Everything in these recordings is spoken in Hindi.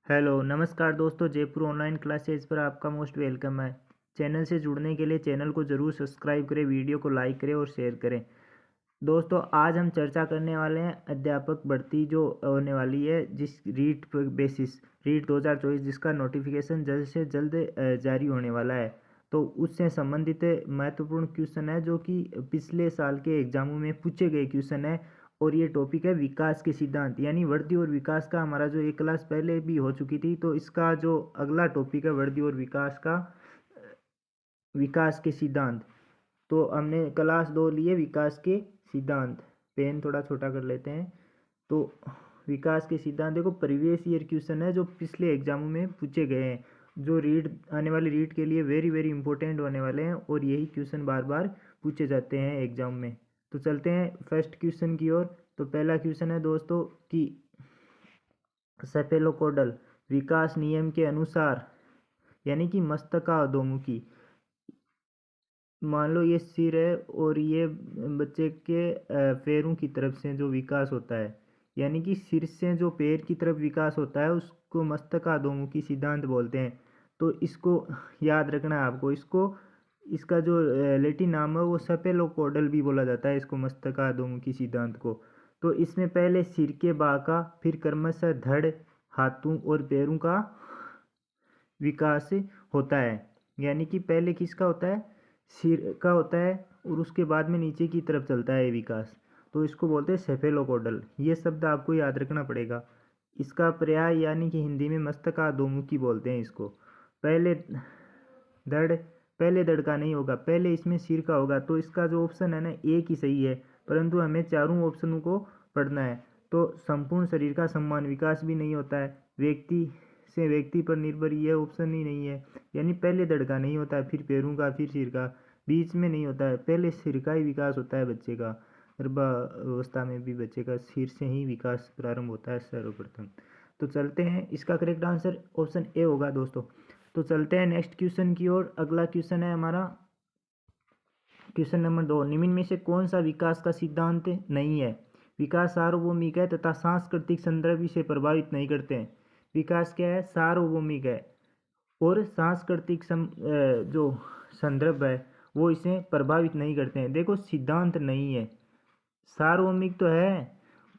हेलो नमस्कार दोस्तों, जयपुर ऑनलाइन क्लासेज पर आपका मोस्ट वेलकम है। चैनल से जुड़ने के लिए चैनल को ज़रूर सब्सक्राइब करें, वीडियो को लाइक करें और शेयर करें। दोस्तों आज हम चर्चा करने वाले हैं अध्यापक भर्ती जो होने वाली है, जिस रीट बेसिस रीट 2024 जिसका नोटिफिकेशन जल्द से जल्द जारी होने वाला है। तो उससे संबंधित महत्वपूर्ण क्वेश्चन है जो कि पिछले साल के एग्जामों में पूछे गए क्वेश्चन है। और ये टॉपिक है विकास के सिद्धांत, यानी वृद्धि और विकास का हमारा जो एक क्लास पहले भी हो चुकी थी, तो इसका जो अगला टॉपिक है वृद्धि और विकास का, विकास के सिद्धांत। तो हमने क्लास 2 लिए विकास के सिद्धांत। पेन थोड़ा छोटा कर लेते हैं। तो विकास के सिद्धांत देखो, प्रीवियस ईयर क्वेश्चन है जो पिछले एग्जामों में पूछे गए हैं, जो रीड आने वाली रीड के लिए वेरी वेरी इंपॉर्टेंट होने वाले हैं, और यही क्वेश्चन बार बार पूछे जाते हैं एग्जाम में। तो चलते हैं फर्स्ट क्वेश्चन की ओर। तो पहला क्वेश्चन है दोस्तों कि सेफेलोपोडल विकास नियम के अनुसार, यानी कि मस्तकाधोमुखी, मान लो ये सिर है और ये बच्चे के पैरों की तरफ से जो विकास होता है, यानी कि सिर से जो पैर की तरफ विकास होता है उसको मस्तकाधोमुखी सिद्धांत बोलते हैं। तो इसको याद रखना है आपको। इसका जो लैटिन नाम है वो सेफेलोपोडल भी बोला जाता है इसको, मस्तकाधोमुखी सिद्धांत को। तो इसमें पहले सिर के भाग का, फिर क्रमशः धड़, हाथों और पैरों का विकास होता है। यानी कि पहले किसका होता है, सिर का होता है, और उसके बाद में नीचे की तरफ चलता है विकास। तो इसको बोलते हैं सेफेलोपोडल। ये शब्द आपको याद रखना पड़ेगा। इसका पर्याय यानी कि हिंदी में मस्तकाधोमुखी बोलते हैं इसको। पहले धड़ पहले धड़ का नहीं होगा, पहले इसमें सिर का होगा। तो इसका जो ऑप्शन है ना, एक ही सही है, परंतु हमें चारों ऑप्शनों को पढ़ना है। तो संपूर्ण शरीर का समान विकास भी नहीं होता है, व्यक्ति से व्यक्ति पर निर्भर, ये ऑप्शन ही नहीं है। यानी पहले धड़ का नहीं होता है, फिर पैरों का, फिर सिर का, बीच में नहीं होता है, पहले सिर का ही विकास होता है बच्चे का। गर्भावस्था में भी बच्चे का सिर से ही विकास प्रारंभ होता है सर्वप्रथम। तो चलते हैं, इसका करेक्ट आंसर ऑप्शन ए होगा दोस्तों। तो चलते हैं नेक्स्ट क्वेश्चन की ओर। अगला क्वेश्चन है हमारा क्वेश्चन नंबर 2। निम्न में से कौन सा विकास का सिद्धांत नहीं है? विकास सार्वभौमिक है तथा सांस्कृतिक संदर्भ इसे प्रभावित नहीं करते हैं। विकास क्या है? सार्वभौमिक है, और सांस्कृतिक जो संदर्भ है वो इसे प्रभावित नहीं करते हैं। देखो सिद्धांत नहीं है, सार्वभौमिक तो है,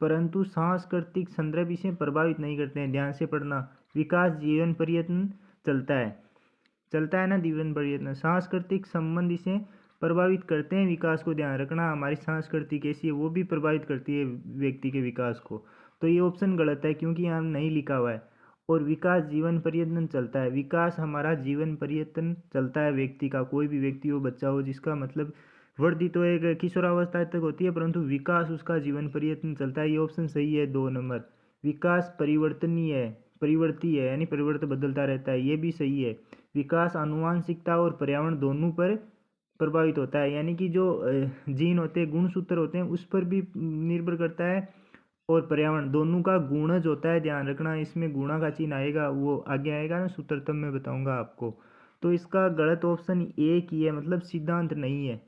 परंतु सांस्कृतिक संदर्भ इसे प्रभावित नहीं करते हैं। ध्यान से पढ़ना। विकास जीवन पर्यटन चलता है ना, जीवन पर्यटन। सांस्कृतिक संबंध इसे प्रभावित करते हैं विकास को। ध्यान रखना, हमारी संस्कृति कैसी है वो भी प्रभावित करती है व्यक्ति के विकास को। तो ये ऑप्शन गलत है क्योंकि यहाँ नहीं लिखा हुआ है। और विकास जीवन पर्यटन चलता है, विकास हमारा जीवन पर्यटन चलता है व्यक्ति का। कोई भी व्यक्ति हो, बच्चा हो, जिसका मतलब वृद्धि तो एक किशोरावस्था तक होती है, परंतु विकास उसका जीवन पर्यटन चलता है। ये ऑप्शन सही है, 2 नंबर। विकास परिवर्तनीय है, परिवर्ती है, यानी परिवर्तन बदलता रहता है, ये भी सही है। विकास आनुवांशिकता और पर्यावरण दोनों पर प्रभावित होता है, यानी कि जो जीन होते हैं, गुणसूत्र होते हैं, उस पर भी निर्भर करता है, और पर्यावरण दोनों का गुणज होता है। ध्यान रखना, इसमें गुणा का चिन्ह आएगा, वो आगे आएगा ना सूत्र, तब मैं बताऊंगा आपको। तो इसका गलत ऑप्शन एक ही है, मतलब सिद्धांत नहीं है।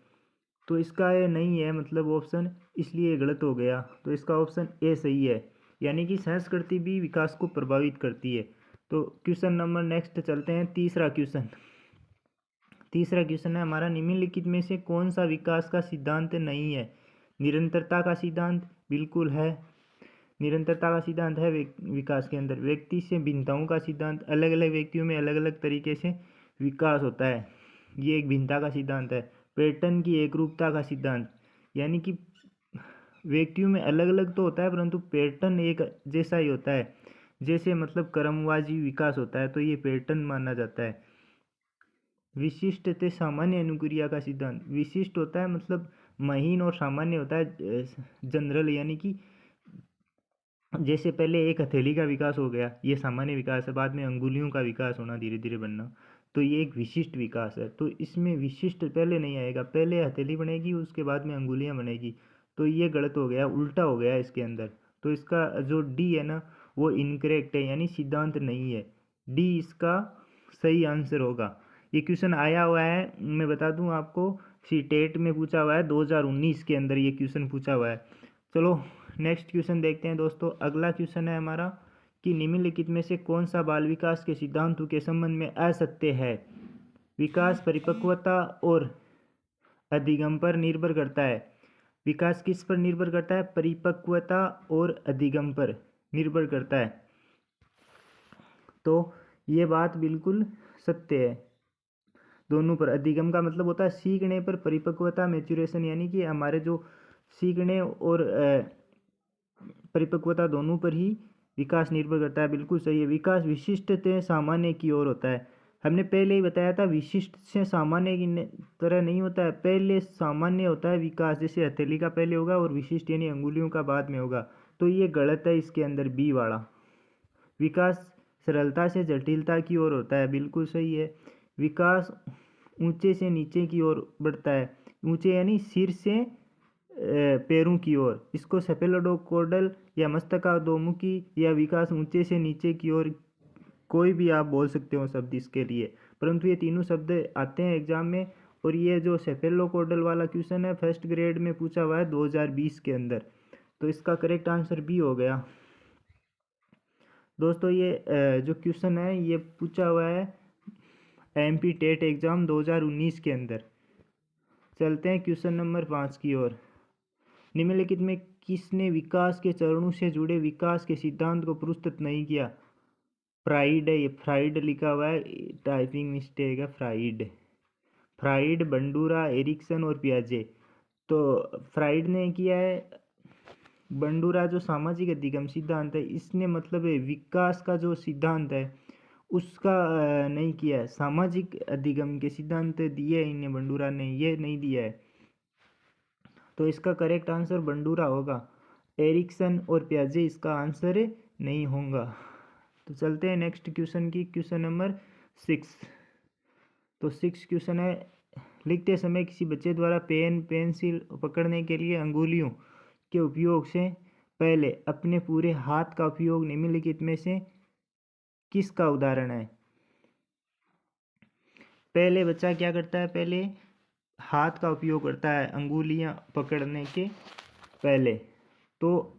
तो इसका ये नहीं है मतलब ऑप्शन, इसलिए गलत हो गया। तो इसका ऑप्शन ए सही है, यानी कि संस्कृति भी विकास को प्रभावित करती है। तो क्वेश्चन नंबर नेक्स्ट चलते हैं, तीसरा क्वेश्चन। तीसरा क्वेश्चन है हमारा, निम्नलिखित में से कौन सा विकास का सिद्धांत नहीं है? निरंतरता का सिद्धांत बिल्कुल है, निरंतरता का सिद्धांत है विकास के अंदर। व्यक्ति से भिन्नताओं का सिद्धांत, अलग अलग व्यक्तियों में अलग अलग तरीके से विकास होता है, ये एक भिन्नता का सिद्धांत है। पैटर्न की एकरूपता का सिद्धांत, यानी कि व्यक्तियों में अलग अलग तो होता है परंतु पैटर्न एक जैसा ही होता है, जैसे मतलब क्रमवाजी विकास होता है, तो ये पैटर्न माना जाता है। विशिष्ट ते सामान्य अनुक्रिया का सिद्धांत, विशिष्ट होता है मतलब महीन, और सामान्य होता है जनरल, यानी कि जैसे पहले एक हथेली का विकास हो गया, ये सामान्य विकास है, बाद में अंगुलियों का विकास होना, धीरे धीरे बनना, तो ये एक विशिष्ट विकास है। तो इसमें विशिष्ट पहले नहीं आएगा, पहले हथेली बनेगी उसके बाद में अंगुलियां बनेगी, तो ये गलत हो गया, उल्टा हो गया इसके अंदर। तो इसका जो डी है ना वो इनकरेक्ट है, यानी सिद्धांत नहीं है। डी इसका सही आंसर होगा। ये क्वेश्चन आया हुआ है, मैं बता दूं आपको, सीटेट में पूछा हुआ है, 2019 के अंदर ये क्वेश्चन पूछा हुआ है। चलो नेक्स्ट क्वेश्चन देखते हैं दोस्तों। अगला क्वेश्चन है हमारा कि निम्नलिखित में से कौन सा बाल विकास के सिद्धांतों के संबंध में असत्य है। विकास परिपक्वता और अधिगम पर निर्भर करता है। विकास किस पर निर्भर करता है? परिपक्वता और अधिगम पर निर्भर करता है। तो ये बात बिल्कुल सत्य है। दोनों पर, अधिगम का मतलब होता है सीखने पर, परिपक्वता मैच्योरेशन यानी कि हमारे जो सीखने और परिपक्वता दोनों पर ही विकास निर्भर करता है। बिल्कुल सही है। विकास विशिष्ट से सामान्य की ओर होता है। हमने पहले ही बताया था विशिष्ट से सामान्य की तरह नहीं होता है। पहले सामान्य होता है विकास, जैसे हथेली का पहले होगा और विशिष्ट यानी अंगुलियों का बाद में होगा। तो ये गलत है, इसके अंदर बी वाला। विकास सरलता से जटिलता की ओर होता है। बिल्कुल सही है। विकास ऊंचे से नीचे की ओर बढ़ता है। ऊंचे यानी सिर से पैरों की ओर। इसको सेफेलोडोकोडल या मस्तकाधोमुखी या विकास ऊंचे से नीचे की ओर, कोई भी आप बोल सकते हो शब्द इसके लिए, परंतु ये तीनों शब्द आते हैं एग्जाम में। और ये जो सेफेलोकोडल वाला क्वेश्चन है फर्स्ट ग्रेड में पूछा हुआ है 2020 के अंदर। तो इसका करेक्ट आंसर बी हो गया। दोस्तों ये जो क्वेश्चन है ये पूछा हुआ है एमपी टेट एग्जाम 2019 के अंदर। चलते हैं क्वेश्चन नंबर 5 की ओर। निम्नलिखित में किसने विकास के चरणों से जुड़े विकास के सिद्धांत को प्रस्तुत नहीं किया? फ्राइड है, ये फ्राइड लिखा हुआ है, टाइपिंग मिस्टेक है। फ्राइड, बंडूरा, एरिक्सन और पियाजे। तो फ्राइड ने किया है। बंडूरा जो सामाजिक अधिगम सिद्धांत है, इसने मतलब विकास का जो सिद्धांत है उसका नहीं किया है। सामाजिक अधिगम के सिद्धांत दिए इन्हें बंडूरा ने, ये नहीं दिया है। तो इसका करेक्ट आंसर बंडूरा होगा। एरिक्सन और पियाजे इसका आंसर नहीं होगा। तो चलते हैं नेक्स्ट क्वेश्चन की, क्वेश्चन नंबर 6। तो 6 क्वेश्चन है, लिखते समय किसी बच्चे द्वारा पेन पेंसिल पकड़ने के लिए अंगुलियों के उपयोग से पहले अपने पूरे हाथ का उपयोग निम्नलिखित में से किसका उदाहरण है? पहले बच्चा क्या करता है? पहले हाथ का उपयोग करता है अंगुलियां पकड़ने के पहले। तो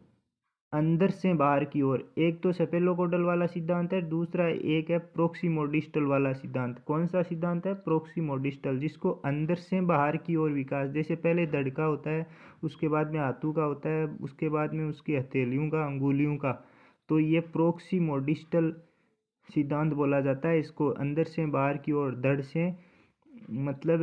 अंदर से बाहर की ओर, एक तो सेफेलोकोडल वाला सिद्धांत है, दूसरा एक है प्रोक्सिमोडिस्टल वाला सिद्धांत। कौन सा सिद्धांत है? प्रोक्सिमोडिस्टल, जिसको अंदर से बाहर की ओर विकास, जैसे पहले धड़ का होता है, उसके बाद में हाथों का होता है, उसके बाद में उसकी हथेलियों का, अंगुलियों का। तो ये प्रोक्सिमोडिस्टल सिद्धांत बोला जाता है इसको। अंदर से बाहर की ओर, धड़ से मतलब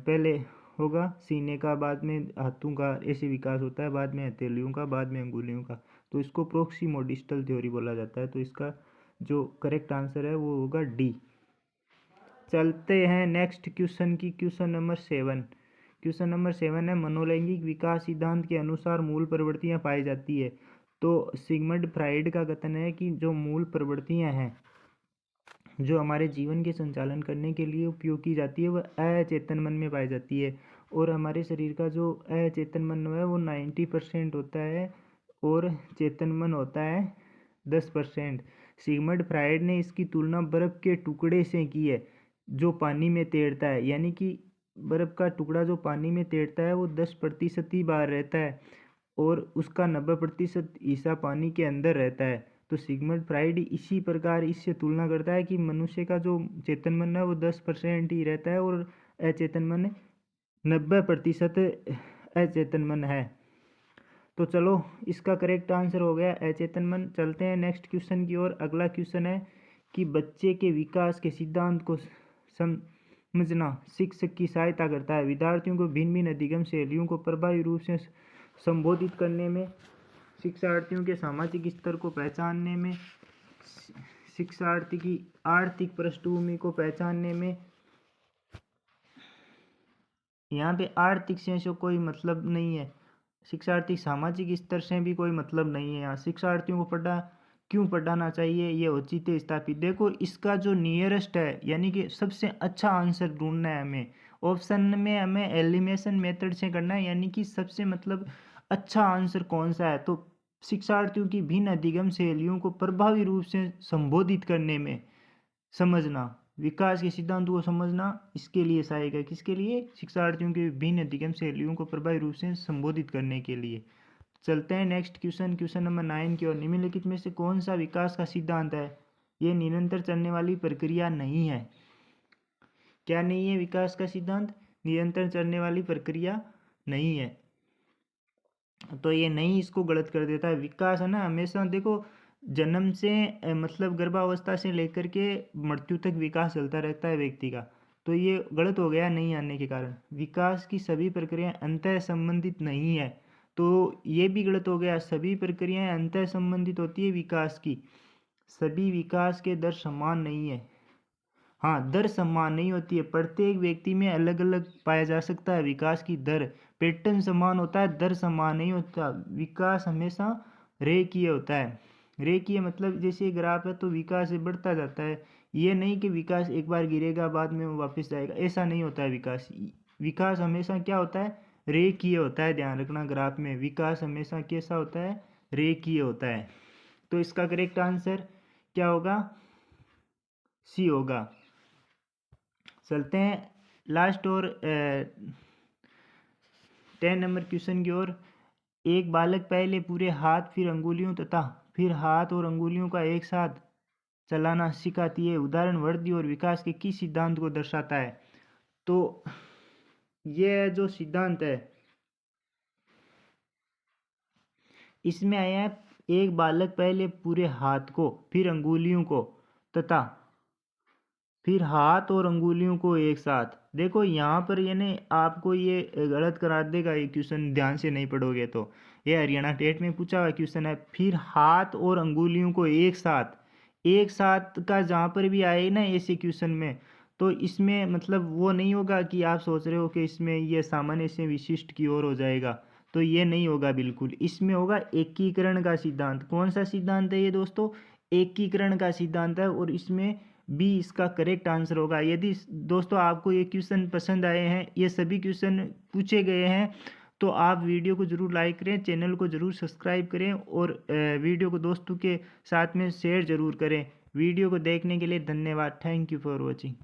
पहले होगा सीने का, बाद में हाथों का, ऐसे विकास होता है, बाद में हथेलियों का, बाद में अंगुलियों का। तो इसको प्रोक्सिमोडिस्टल थ्योरी बोला जाता है। तो इसका जो करेक्ट आंसर है वो होगा डी। चलते हैं नेक्स्ट क्वेश्चन की, क्वेश्चन नंबर 7। क्वेश्चन नंबर 7 है, मनोलैंगिक विकास सिद्धांत के अनुसार मूल प्रवृत्तियां पाई जाती है। तो सिगमंड फ्राइड का कथन है कि जो मूल प्रवृत्तियां हैं जो हमारे जीवन के संचालन करने के लिए उपयोग की जाती है वह अचेतन मन में पाई जाती है। और हमारे शरीर का जो अचेतन मन है वो 90% होता है और चेतन मन होता है 10%। सिगमंड फ्राइड ने इसकी तुलना बर्फ के टुकड़े से की है जो पानी में तैरता है। यानी कि बर्फ का टुकड़ा जो पानी में तैरता है वो 10% ही बाहर रहता है और उसका 90% हिस्सा पानी के अंदर रहता है। तो सिगमंड फ्राइड इसी प्रकार इससे तुलना करता है कि मनुष्य का जो चेतन मन है वो 10% ही रहता है और अचेतन मन 90% अचेतन मन है। तो चलो इसका करेक्ट आंसर हो गया अचेतन मन। चलते हैं नेक्स्ट क्वेश्चन की ओर। अगला क्वेश्चन है कि बच्चे के विकास के सिद्धांत को समझना शिक्षक की सहायता करता है। विद्यार्थियों को भिन्न भिन्न अधिगम शैलियों को प्रभावी रूप से संबोधित करने में, शिक्षार्थियों के सामाजिक स्तर को पहचानने में, शिक्षार्थी की आर्थिक पृष्ठभूमि को पहचानने में, यहाँ पे आर्थिक से कोई मतलब नहीं है, शिक्षार्थी सामाजिक स्तर से भी कोई मतलब नहीं है। यहाँ शिक्षार्थियों को क्यों पढ़ाना चाहिए ये औचित्य स्थापित। देखो इसका जो नियरेस्ट है यानी कि सबसे अच्छा आंसर ढूंढना है हमें। ऑप्शन में हमें एलिमिनेशन मेथड से करना है, यानी कि सबसे मतलब अच्छा आंसर कौन सा है। तो शिक्षार्थियों की भिन्न अधिगम शैलियों को प्रभावी रूप से संबोधित करने में समझना, विकास के सिद्धांतों को समझना इसके लिए सहायक है। किसके लिए? शिक्षार्थियों के भिन्न अधिगम शैलियों को प्रभावी रूप से संबोधित करने के लिए। चलते हैं नेक्स्ट क्वेश्चन नंबर 9 की ओर। निम्नलिखित में से कौन सा विकास का सिद्धांत है? ये निरंतर चलने वाली प्रक्रिया नहीं है। क्या नहीं है विकास का सिद्धांत? निरंतर चलने वाली प्रक्रिया नहीं है। तो ये नहीं इसको गलत कर देता है। विकास है ना, हमेशा देखो जन्म से मतलब गर्भावस्था से लेकर के मृत्यु तक विकास चलता रहता है व्यक्ति का। तो ये गलत हो गया नहीं आने के कारण। विकास की सभी प्रक्रियाएं अंतः संबंधित नहीं है, तो ये भी गलत हो गया। सभी प्रक्रियाएं अंतः संबंधित होती है विकास की। सभी विकास के दर समान नहीं है। हाँ, दर समान नहीं होती है, प्रत्येक व्यक्ति में अलग अलग पाया जा सकता है विकास की दर। पैटर्न समान होता है, दर समान नहीं होता। विकास हमेशा रेखीय होता है। रेखीय मतलब जैसे ग्राफ है तो विकास से बढ़ता जाता है। ये नहीं कि विकास एक बार गिरेगा बाद में वो वापस जाएगा, ऐसा नहीं होता है विकास। विकास हमेशा क्या होता है? रेखीय होता है। ध्यान रखना, ग्राफ में विकास हमेशा कैसा होता है? रेखीय होता है। तो इसका करेक्ट आंसर क्या होगा? सी होगा। चलते हैं लास्ट और 10 नंबर क्वेश्चन की ओर। एक बालक पहले पूरे हाथ, फिर अंगुलियों तथा फिर हाथ और अंगुलियों का एक साथ चलाना सिखाती है। उदाहरण वृद्धि और विकास के किस सिद्धांत को दर्शाता है? तो ये जो सिद्धांत है इसमें आया है, एक बालक पहले पूरे हाथ को, फिर अंगुलियों को तथा फिर हाथ और अंगुलियों को एक साथ। देखो यहाँ पर ये नहीं, आपको ये गलत करा देगा ये क्वेश्चन, ध्यान से नहीं पढ़ोगे तो। ये हरियाणा टेट में पूछा हुआ क्वेश्चन है। फिर हाथ और अंगुलियों को एक साथ, एक साथ का जहाँ पर भी आए ना ऐसे क्वेश्चन में, तो इसमें मतलब वो नहीं होगा कि आप सोच रहे हो कि इसमें ये सामान्य से विशिष्ट की ओर हो जाएगा, तो ये नहीं होगा बिल्कुल। इसमें होगा एकीकरण का सिद्धांत। कौन सा सिद्धांत है ये दोस्तों? एकीकरण का सिद्धांत है, और इसमें बी इसका करेक्ट आंसर होगा। यदि दोस्तों आपको ये क्वेश्चन पसंद आए हैं, ये सभी क्वेश्चन पूछे गए हैं, तो आप वीडियो को जरूर लाइक करें, चैनल को जरूर सब्सक्राइब करें, और वीडियो को दोस्तों के साथ में शेयर जरूर करें। वीडियो को देखने के लिए धन्यवाद। Thank you for watching.